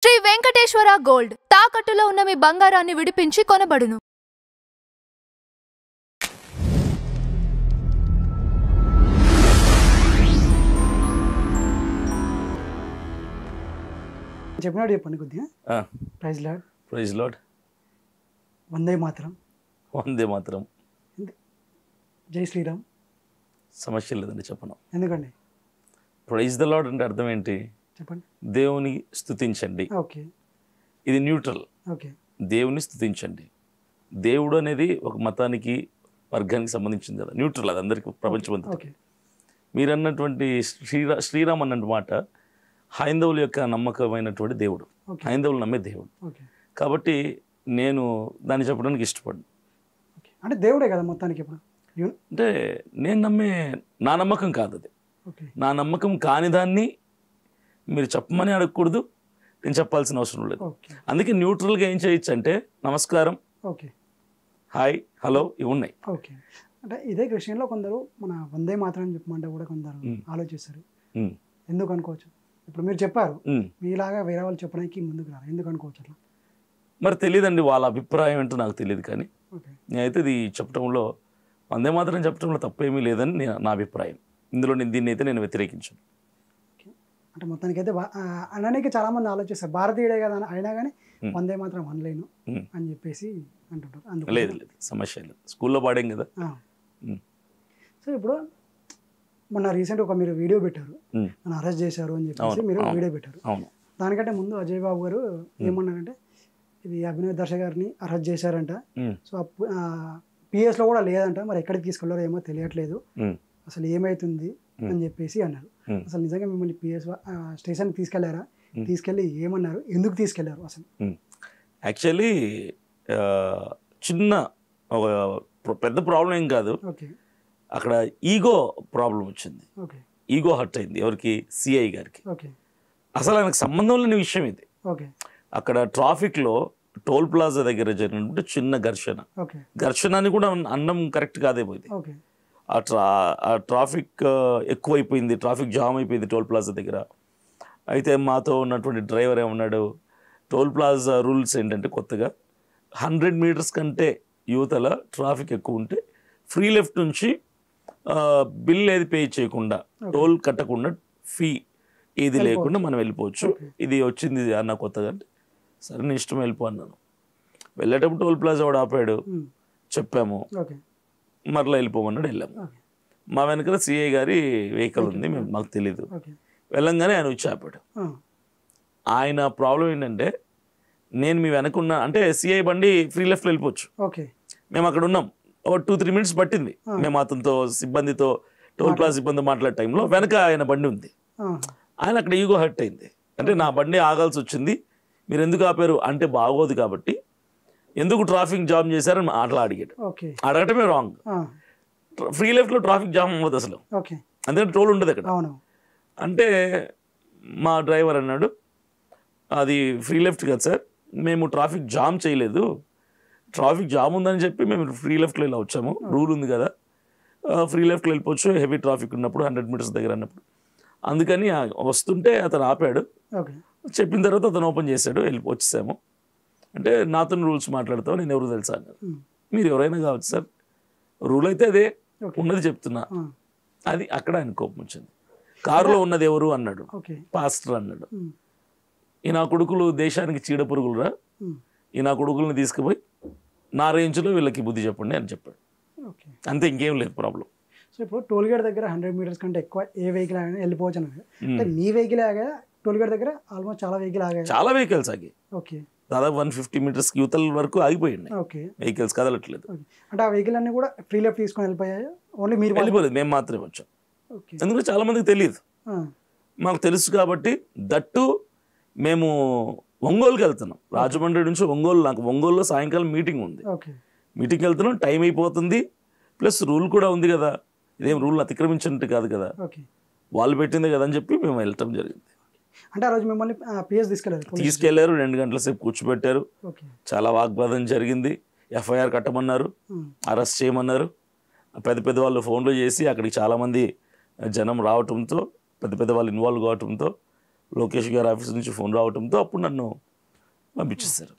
Shri Venkateswara gold తాకట్టులో ఉన్న మీ బంగారాన్ని విడిపించి కొనబడును. చెప్పినాడు చెప్పండి కొద్దిగా. Praise Lord. Praise Lord. వందే మాతరం. వందే మాతరం. జై శ్రీరామ్. సమస్య లేదండి, చెప్పను. ఎందుకండి? ప్రైజ్ ద లార్డ్ అంటే అర్థం ఏంటి? చెప్పండి. దేవుని స్తుతించండి. ఓకే. ఇది న్యూట్రల్. ఓకే. దేవుని స్తుతించండి. దేవుడు అనేది ఒక మతానికి వర్గానికి సంబంధించింది కదా, న్యూట్రల్. అది అందరికీ ప్రపంచమంతా. ఓకే. మీరు అన్నటువంటి శ్రీరామ్ అన్న మాట హైందవుల యొక్క నమ్మకమైనటువంటి దేవుడు, హైందవులు నమ్మే దేవుడు. ఓకే. కాబట్టి నేను దాన్ని చెప్పడానికి ఇష్టపడను. అంటే దేవుడే కదా మొత్తానికి. ఇప్పుడు అంటే నేను నమ్మే నా నమ్మకం కాదు అది. నా నమ్మకం కాని దాన్ని మీరు చెప్పమని అడగకూడదు, నేను చెప్పాల్సిన అవసరం లేదు. అందుకే న్యూట్రల్గా ఏం చేయొచ్చు అంటే నమస్కారం, ఓకే, హాయ్, హలో ఇవి ఉన్నాయి. ఓకే. అంటే ఇదే క్రిస్టియన్లో కొందరు మన వందే మాత్రం చెప్పమంటే కూడా కొందరు ఆలోచిస్తారు. ఎందుకు అనుకోవచ్చు? ఇప్పుడు మీరు చెప్పారు, మీలాగా వేరే వాళ్ళు చెప్పడానికి ముందుకు రారు, ఎందుకు అనుకోవచ్చు అట్లా? మరి తెలియదండి, వాళ్ళ అభిప్రాయం ఏంటో నాకు తెలియదు. కానీ నేనైతే ఇది చెప్పడంలో, వందే మాత్రం చెప్పడంలో తప్పేమీ లేదని నా అభిప్రాయం. ఇందులో దీన్ని అయితే నేను వ్యతిరేకించాను. అంటే మొత్తానికి అయితే అనడానికి చాలా మంది ఆలోచిస్తారు, భారతీయుడే కదా అయినా కానీ వందే మాత్రం అనలేను అని చెప్పేసి అంటుంటారు. లేదు లేదు, సమస్య లేదు, స్కూల్లో పాడాం కదా. సో ఇప్పుడు మొన్న రీసెంట్ ఒక మీరు వీడియో పెట్టారు, నన్ను అరెస్ట్ చేశారు అని చెప్పేసి మీరు వీడియో పెట్టారు. దానికంటే ముందు అజయ్ బాబు గారు ఏమన్నారంటే, ఇది అభినవ్ దర్శక్ గారిని అరెస్ట్ చేశారంట, సో పిఎస్లో కూడా లేదంట, మరి ఎక్కడికి తీసుకెళ్లారో ఏమో తెలియట్లేదు, అసలు ఏమైతుంది అని చెప్పేసి అన్నారు. అసలు నిజంగా మిమ్మల్ని పిఎస్ స్టేషన్కి తీసుకెళ్లారా? తీసుకెళ్ళి ఏమన్నారు? ఎందుకు తీసుకెళ్లారు అసలు? యాక్చువల్లీ చిన్న పెద్ద ప్రాబ్లం ఏం కాదు. అక్కడ ఈగో ప్రాబ్లం వచ్చింది. ఈగో హర్ట్ అయింది. ఎవరికి? సిఐ గారికి. అసలు ఆయనకు సంబంధం లేని విషయం ఇది. అక్కడ ట్రాఫిక్లో టోల్ ప్లాజా దగ్గర జరిగినట్టు చిన్న ఘర్షణ అని కూడా అన్నం కరెక్ట్ కాదేమో ఇది. ఆ ట్రాఫిక్ ఎక్కువైపోయింది, ట్రాఫిక్ జామ్ అయిపోయింది టోల్ ప్లాజా దగ్గర. అయితే మాతో ఉన్నటువంటి డ్రైవర్ ఏమన్నాడు, టోల్ ప్లాజా రూల్స్ ఏంటంటే కొత్తగా 100 మీటర్స్ కంటే యువతల ట్రాఫిక్ ఎక్కువ ఉంటే ఫ్రీ లెఫ్ట్ నుంచి బిల్ ఏది పే చేయకుండా, టోల్ కట్టకుండా, ఫీ ఏది లేకుండా మనం వెళ్ళిపోవచ్చు. ఇది వచ్చింది అన్న కొత్తగా. అంటే సరే నీ ఇష్టం వెళ్ళిపో అన్నాను. వెళ్ళేటప్పుడు టోల్ ప్లాజా వాడు ఆపాడు, చెప్పాము, మరలా వెళ్ళిపోమన్నాడు, వెళ్ళాము. మా వెనకాల సిఐ గారి వెహికల్ ఉంది, మాకు తెలీదు. వెళ్ళంగానే ఆయన వచ్చి ఆపాడు. ఆయన ప్రాబ్లం ఏంటంటే, నేను మీ వెనకున్నా అంటే సిఐ బండి ఫ్రీ లెఫ్ట్లో వెళ్ళిపోవచ్చు, మేము అక్కడ ఉన్నాం. ఒక 2-3 మినిట్స్ పట్టింది మేము అతనితో, సిబ్బందితో, టోల్ ప్లాజా సిబ్బంది మాట్లాడే టైంలో. వెనక ఆయన బండి ఉంది. ఆయన అక్కడ ఈగో హర్ట్ అయింది. అంటే నా బండి ఆగాల్సి వచ్చింది, మీరు ఎందుకు ఆపారు అంటే బాగోదు కాబట్టి, ఎందుకు ట్రాఫిక్ జామ్ చేశారని అట్లా అడిగాడు. అడగటమే రాంగ్. ఫ్రీ లెఫ్ట్లో ట్రాఫిక్ జామ్ అవ్వదు అసలు, అందుకని టోల్ ఉండదు అక్కడ. అంటే మా డ్రైవర్ అన్నాడు, అది ఫ్రీ లెఫ్ట్ కదా సార్, మేము ట్రాఫిక్ జామ్ చేయలేదు, ట్రాఫిక్ జామ్ ఉందని చెప్పి మేము ఫ్రీ లెఫ్ట్లో ఇలా వచ్చాము, రూల్ ఉంది కదా, ఫ్రీ లెఫ్ట్లో వెళ్ళిపోవచ్చు హెవీ ట్రాఫిక్ ఉన్నప్పుడు, 100 మీటర్స్ దగ్గర అన్నప్పుడు. అందుకని వస్తుంటే అతను ఆపాడు. చెప్పిన తర్వాత అతను ఓపెన్ చేశాడు, వచ్చేసాము. అంటే నాతో రూల్స్ మాట్లాడతావు, నేను ఎవరు తెలుసా అన్నారు. మీరు ఎవరైనా కావచ్చు సార్, రూల్ అయితే అదే ఉన్నది చెప్తున్నా. అది అక్కడ ఆయన కోపం వచ్చింది. కారులో ఉన్నది ఎవరు అన్నాడు, పాస్టర్ అన్నాడు. ఈ నా కొడుకులు దేశానికి చీడ పురుగులురా, ఈ నా కొడుకులను తీసుకుపోయి నా రేంజ్లో వీళ్ళకి బుద్ధి చెప్పండి అని చెప్పాడు. అంతే, ఇంకేం లేదు ప్రాబ్లం. సో ఇప్పుడు టోల్ గేట్ దగ్గర 100 మీటర్స్ కంటే ఎక్కువ ఏ వెహికల్ అయినా వెళ్ళిపోవచ్చు అన్నది. అంటే మీ వెహికల్ ఆగా టోల్ గేట్ దగ్గర ఆల్మోస్ట్ చాలా వెహికల్ ఆగాయి, చాలా వెహికల్స్ ఆగి. దాదాపు 150 మీటర్స్ యువతల వరకు ఆగిపోయింది, వెహికల్స్ కదలట్లేదు. అంటే ఆ వెహికల్ అన్ని కూడా ఫ్రీ లెఫ్ట్ తీసుకొని వెళ్ళిపోయాయి, ఓన్లీ మీరు వెళ్ళిపోలేదు, మేము మాత్రమే వచ్చాం. ఎందుకంటే చాలా మందికి తెలియదు, మాకు తెలుసు కాబట్టి. దట్టు మేము ఒంగోలుకి వెళ్తున్నాం, రాజమండ్రి నుంచి ఒంగోలు. నాకు ఒంగోలులో సాయంకాలం మీటింగ్ ఉంది, మీటింగ్కి వెళ్తున్నాం, టైం అయిపోతుంది. ప్లస్ రూల్ కూడా ఉంది కదా, ఇదేం రూల్ అతిక్రమించినట్టు కాదు కదా, వాళ్ళు పెట్టిందే కదా అని చెప్పి మేము వెళ్ళటం జరిగింది. అంటే ఆ రోజు మిమ్మల్ని పిఎస్ తీసుకెళ్లారు, 2 గంటల సేపు కూర్చోబెట్టారు, చాలా వాగ్వాదం జరిగింది. ఎఫ్ఐఆర్ కట్టమన్నారు, అరెస్ట్ చేయమన్నారు. పెద్ద పెద్ద వాళ్ళు ఫోన్లో చేసి అక్కడికి చాలామంది జనం రావటంతో, పెద్ద పెద్ద వాళ్ళు ఇన్వాల్వ్ కావటంతో లోకేష్ గారి ఆఫీస్ నుంచి ఫోన్ రావడంతో అప్పుడు నన్ను పంపించేశారు.